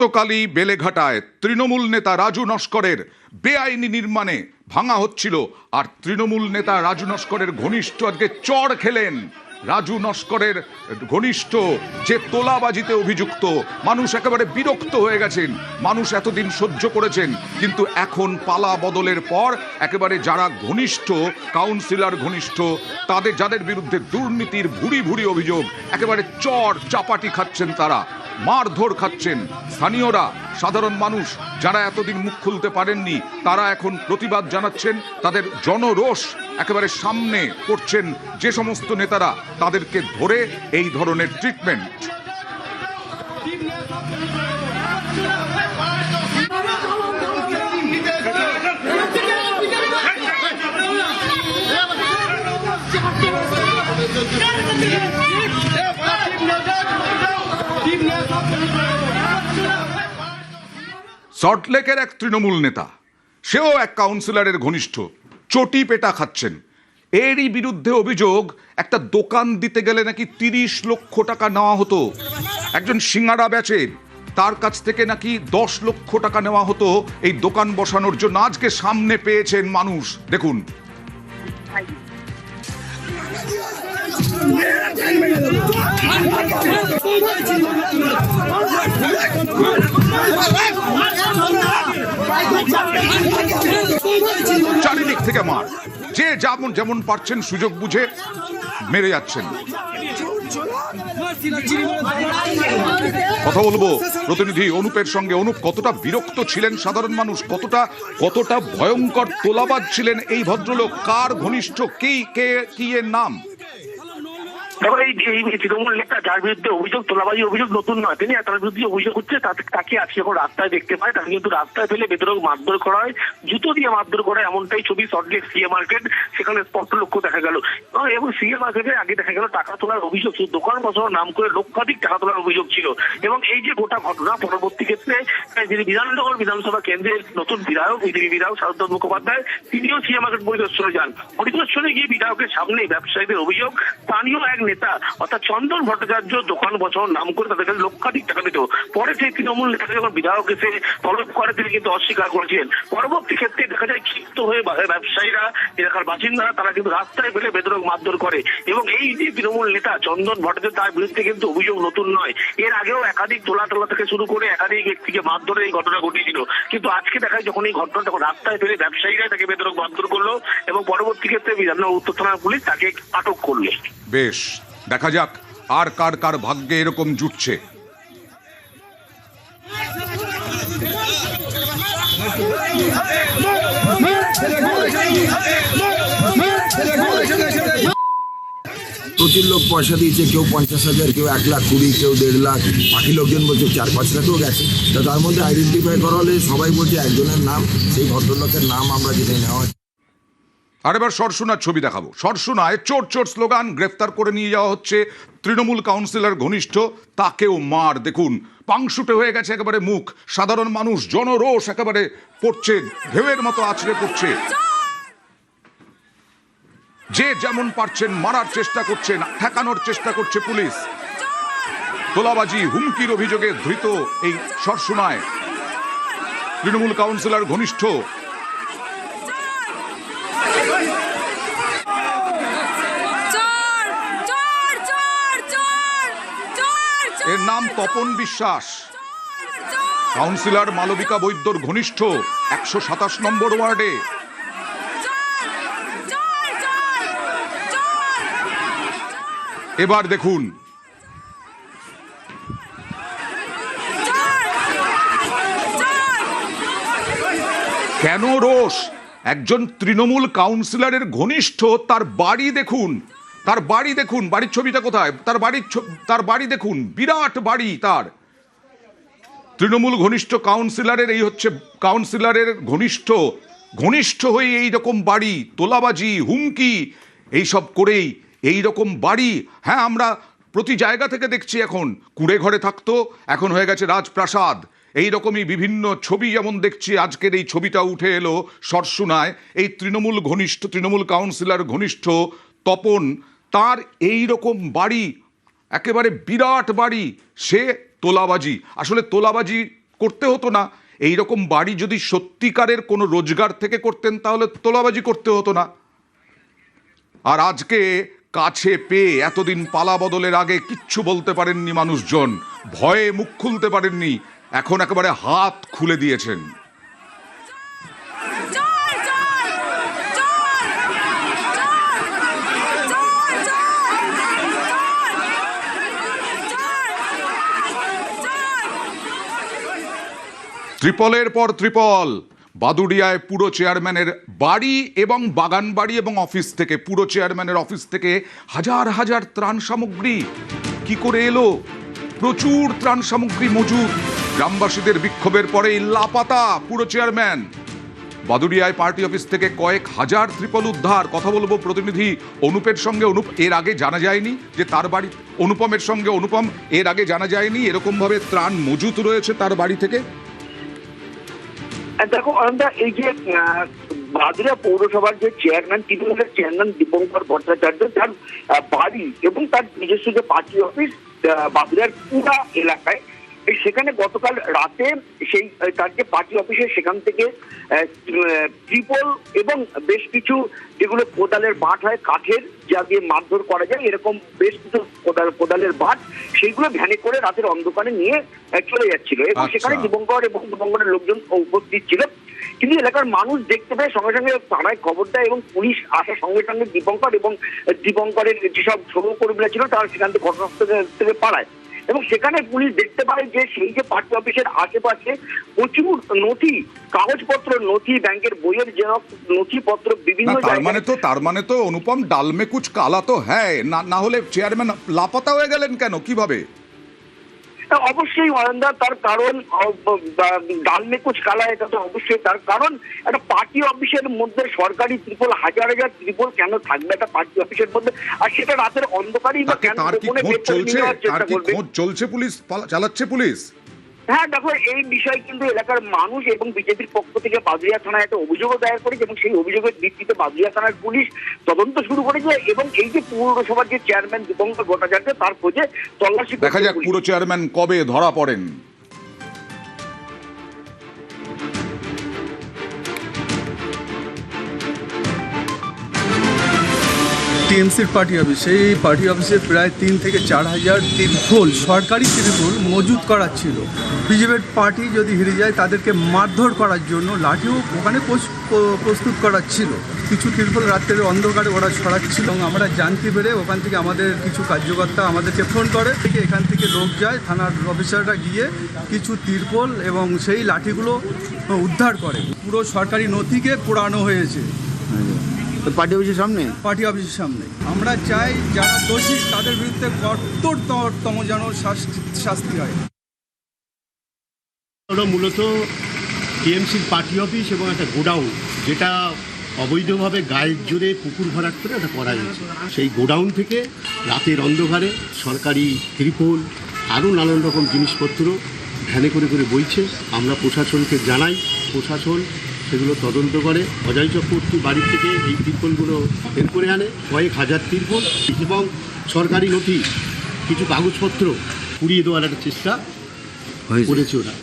গতকালই বেলেঘাটায় তৃণমূল নেতা রাজু নস্করের বেআইনি নির্মাণে ভাঙা হচ্ছিল, আর তৃণমূল নেতা রাজু নস্করের ঘনিষ্ঠ আজকে চড় খেলেন। রাজু নস্করের ঘনিষ্ঠ যে তোলাবাজিতে অভিযুক্ত, মানুষ একেবারে বিরক্ত হয়ে গেছেন। মানুষ এতদিন সহ্য করেছেন, কিন্তু এখন পালা বদলের পর একেবারে যারা ঘনিষ্ঠ কাউন্সিলর ঘনিষ্ঠ তাদের যাদের বিরুদ্ধে দুর্নীতির ভুরি ভুরি অভিযোগ, একেবারে চড় চাপাটি খাচ্ছেন, তারা মারধর খাচ্ছেন। স্থানীয়রা, সাধারণ মানুষ যারা এতদিন মুখ খুলতে পারেননি, তারা এখন প্রতিবাদ জানাচ্ছেন। তাদের জনরোষ একেবারে সামনে করছেন যে সমস্ত নেতারা তাদেরকে ধরে এই ধরনের ট্রিটমেন্ট। সল্টলেকের এক তৃণমূল নেতা, সেও এক কাউন্সিলরের ঘনিষ্ঠ, চটি পেটা খাচ্ছেন। এরই বিরুদ্ধে অভিযোগ, একটা দোকান দিতে গেলে নাকি 30 লক্ষ টাকা নেওয়া হতো। একজন সিঙ্গারা বেচে, তার কাছ থেকে নাকি 10 লক্ষ টাকা নেওয়া হতো এই দোকান বসানোর জন্য। আজকে সামনে পেয়েছেন মানুষ, দেখুন। চারিদিক থেকে মার, যে যেমন যেমন পারছেন সুযোগ বুঝে মেরে যাচ্ছেন। কথা বলবো প্রতিনিধি অনুপের সঙ্গে। অনুপ, কতটা বিরক্ত ছিলেন সাধারণ মানুষ, কতটা ভয়ঙ্কর তোলাবাজ ছিলেন এই ভদ্রলোক? কার ঘনিষ্ঠ, কি এর নাম? এই তৃণমূল নেতা যার বিরুদ্ধে অভিযোগ, তোলাবাজি অভিযোগ নতুন নয়, তিনি তার বিরুদ্ধে অভিযোগ হচ্ছে, তাকে আজকে যখন রাস্তায় দেখতে পায়, তাকে কিন্তু রাস্তায় ফেলে বেধড়ক মারধর করা হয়, জুতো দিয়ে মারধর করা হয়। এমনটাই ছবি সল্টলেক সিএ মার্কেট, সেখানে স্পষ্ট লক্ষ্য দেখা গেল। এবং সিএ মার্কেটে আগে দেখা গেল টাকা তোলার অভিযোগ, শুধু দোকান বসানোর নাম করে লক্ষাধিক টাকা তোলার অভিযোগ ছিল। এবং এই যে গোটা ঘটনা, পরবর্তী ক্ষেত্রে যিনি বিধাননগর বিধানসভা কেন্দ্রের নতুন বিধায়ক, বিজেপি বিধায়ক শারদ মুখোপাধ্যায়, তিনিও সিএ মার্কেট পরিদর্শনে যান। পরিদর্শনে গিয়ে বিধায়কের সামনে ব্যবসায়ীদের অভিযোগ, স্থানীয় এক নেতা অর্থাৎ চন্দন ভট্টাচার্য দোকান বসানোর নাম করে তাদের কাছে লক্ষাধিক টাকা দিত। পরে সেই তৃণমূল নেতাকে যখন বিধায়ক এসে তলব করে, তিনি কিন্তু অস্বীকার করেছিলেন। পরবর্তী ক্ষেত্রে দেখা যায় ক্ষিপ্ত হয়ে ব্যবসায়ীরা, এলাকার বাসিন্দারা, তারা কিন্তু রাস্তায় ফেলে বেধড়ক মারধর করে। এবং এই যে তৃণমূল নেতা চন্দন ভট্টাচার্য, তার বিরুদ্ধে কিন্তু অভিযোগ নতুন নয়। এর আগেও একাধিক তোলা থেকে শুরু করে একাধিক ব্যক্তিকে মারধরের এই ঘটনা ঘটিয়েছিল। কিন্তু আজকে দেখা যায় যখন এই ঘটনাটা তখন রাস্তায় ফেলে ব্যবসায়ীরা তাকে বেধড়ক মারধর করলো, এবং পরবর্তী ক্ষেত্রে বিধাননগর উত্তর থানার পুলিশ তাকে আটক করলো। বেশ, দেখা যাক আর কার কার ভাগ্যে এরকম জুটছে। প্রচুর লোক পয়সা দিয়েছে, কেউ 50,000, কেউ 1,20,000, কেউ 1.5 লাখ, বাকি লোকজন বলছে 4-5 লাখও গেছে। তো তার মধ্যে আইডেন্টিফাই করা হলে সবাই বলছে একজনের নাম, সেই ভদ্রলোকের নাম আমরা জেনে নেওয়া। আর এবার সরসুনার ছবি দেখাবো। সরসুনায় চোর চোর স্লোগান, গ্রেফতার করে নিয়ে যাওয়া হচ্ছে তৃণমূল কাউন্সিলর ঘনিষ্ঠ, তাকেও মার। দেখুন, পাংশুটে হয়ে গেছে একেবারে মুখ। সাধারণ মানুষ, জনরোষ একেবারে পড়ছে, ঢেউয়ের মতো আছড়ে পড়ছে। যে যেমন পারছেন মারার চেষ্টা করছেন, ঠেকানোর চেষ্টা করছে পুলিশ। তোলাবাজি, হুমকির অভিযোগে ধৃত এই সরসুনায় তৃণমূল কাউন্সিলর ঘনিষ্ঠ। এর নাম তপন বিশ্বাস, কাউন্সিলর মালবিকা বৈদ্যর ঘনিষ্ঠ, 127 নম্বর ওয়ার্ডে। এবার দেখুন, কেন রোষ? একজন তৃণমূল কাউন্সিলরের ঘনিষ্ঠ, তার বাড়ি দেখুন, বাড়ির ছবিটা কোথায়? তার বাড়ি দেখুন, বিরাট বাড়ি তার। তৃণমূল ঘনিষ্ঠ কাউন্সিলরের এই হচ্ছে কাউন্সিলরের ঘনিষ্ঠ হয়ে এই রকম বাড়ি, তোলাবাজি, হুমকি, এইসব করেই এই রকম বাড়ি। হ্যাঁ, আমরা প্রতি জায়গা থেকে দেখছি, এখন কুঁড়ে ঘরে থাকতো, এখন হয়ে গেছে রাজপ্রাসাদ। এই রকমই বিভিন্ন ছবি যেমন দেখছি, আজকের এই ছবিটা উঠে এলো সরসুনায়। এই তৃণমূল কাউন্সিলর ঘনিষ্ঠ তপন, তার এই রকম বাড়ি, একেবারে বিরাট বাড়ি, সে তোলাবাজি। আসলে তোলাবাজি করতে হতো না। এই রকম বাড়ি যদি সত্যিকারের কোনো রোজগার থেকে করতেন তাহলে তোলাবাজি করতে হতো না। আর আজকে কাছে পেয়ে এতদিন পালা বদলের আগে কিচ্ছু বলতে পারেননি মানুষজন, ভয়ে মুখ খুলতে পারেননি, এখন একেবারে হাত খুলে দিয়েছেন। ত্রিপলের পর ত্রিপল, বাদুড়িয়ায় পুরো চেয়ারম্যানের বাড়ি এবং বাগান বাড়ি এবং অফিস থেকে, পুরো চেয়ারম্যানের অফিস থেকে হাজার হাজার ত্রাণ সামগ্রী কি করে এলো? প্রচুর ত্রাণ সামগ্রী মজুদ। গ্রামবাসীদের বিক্ষোভের পরেই লাপাতা পুরো চেয়ারম্যান। বাদুড়িয়ায় পার্টি অফিস থেকে কয়েক হাজার ত্রিপল উদ্ধার। কথা বলবো প্রতিনিধি অনুপের সঙ্গে। অনুপ, এর আগে জানা যায়নি যে তার বাড়ি, অনুপমের সঙ্গে অনুপম, এর আগে জানা যায়নি এরকম ভাবে ত্রাণ মজুত রয়েছে তার বাড়ি থেকে। দেখো অনন্দা, এই যে বাদুড়িয়া পৌরসভার যে চেয়ারম্যান, তৃণমূলের চেয়ারম্যান দীপঙ্কর ভট্টাচার্য, তার বাড়ি এবং তার নিজস্ব যে পার্টি অফিস বাদুড়িয়ার পুরা এলাকায়, সেখানে গতকাল রাতে সেই তার যে পার্টি অফিসে সেখান থেকে ত্রিপল এবং বেশ কিছু যেগুলো কোদালের বাট হয় কাঠের, যা দিয়ে মারধর করা যায়, এরকম বেশ কিছু কোদালের বাট, সেইগুলো ভ্যানে করে রাতের অন্ধকারে নিয়ে চলে যাচ্ছিল এবং সেখানে দীপঙ্কর এবং দীপঙ্করের লোকজন উপস্থিত ছিল। কিন্তু এলাকার মানুষ দেখতে পেয়ে সঙ্গে সঙ্গে থানায় খবর দেয় এবং পুলিশ আসার সঙ্গে সঙ্গে দীপঙ্কর এবং দীপঙ্করের যেসব সহকর্মীরা ছিল তারা সেখান থেকে ঘটনাস্থল থেকে পালায় এবং সেখানে পুলিশ দেখতে পায় যে সেই যে পার্টি অফিসের আশেপাশে প্রচুর নথি, কাগজপত্র, নথি, ব্যাংকের বইয়ের জেরক্স, নথিপত্র বিভিন্ন তার মানে তো অনুপম, ডালমে কুচ কালা তো হ্যাঁ, না হলে চেয়ারম্যান লাপাতা হয়ে গেলেন কেন, কিভাবে? অবশ্যই অনন্দা, তার কারণ ডালমে কুচ কালা, এটা তো অবশ্যই তার কারণ। একটা পার্টি অফিসের মধ্যে সরকারি ত্রিপল, হাজার হাজার ত্রিপল কেন থাকবে একটা পার্টি অফিসের মধ্যে, আর সেটা রাতের অন্ধকারেই বা কেন চলছে? পুলিশ চালাচ্ছে পুলিশ। হ্যাঁ দেখো, এই বিষয়ে কিন্তু এলাকার মানুষ এবং বিজেপির পক্ষ থেকে বাদুড়িয়া থানায় একটা অভিযোগও দায়ের করেছে এবং সেই অভিযোগের ভিত্তিতে বাদুড়িয়া থানার পুলিশ তদন্ত শুরু করেছে এবং এই যে পৌরসভার যে চেয়ারম্যান দীপঙ্কর ভট্টাচার্য, তার খোঁজে তল্লাশি। দেখা যাক পুরো চেয়ারম্যান কবে ধরা পড়েন। টিএমসির পার্টি অফিস, সেই পার্টি অফিসে প্রায় 3 থেকে 4 হাজার ত্রিপল, সরকারি ত্রিপল মজুত করা ছিল। বিজেপির পার্টি যদি হেরে যায় তাদেরকে মারধর করার জন্য লাঠিও ওখানে প্রস্তুত করা ছিল। কিছু ত্রিপল রাত্রের অন্ধকারে ওরা ছড়াচ্ছিল এবং আমরা জানতে পেরে ওখান থেকে আমাদের কিছু কার্যকর্তা আমাদেরকে ফোন করে, এখান থেকে লোক যায়, থানার অফিসাররা গিয়ে কিছু ত্রিপল এবং সেই লাঠিগুলো উদ্ধার করে। পুরো সরকারি নথিকে পোড়ানো হয়েছে পার্টি অফিসের সামনে। আমরা চাই যারা দোষী তাদের বিরুদ্ধে কঠোরতম যেন শাস্তি হয়। ওটা মূলত টিএমসির পার্টি অফিস এবং একটা গোডাউন, যেটা অবৈধভাবে গায়ের জোরে পুকুর ভরাট করে এটা করা হয়েছে। সেই গোডাউন থেকে রাতের অন্ধকারে সরকারি ত্রিপল আরও নানান রকম জিনিসপত্র ভ্যানে করে করে বইছে। আমরা প্রশাসনকে জানাই, প্রশাসন সেগুলো তদন্ত করে। অজয় চক্রবর্তীর বাড়ি থেকে এই ত্রিপলগুলো বের করে আনে, কয়েক হাজার ত্রিপল এবং সরকারি নথি, কিছু কাগজপত্র পুড়িয়ে দেওয়ার একটা চেষ্টা করেছে ওরা।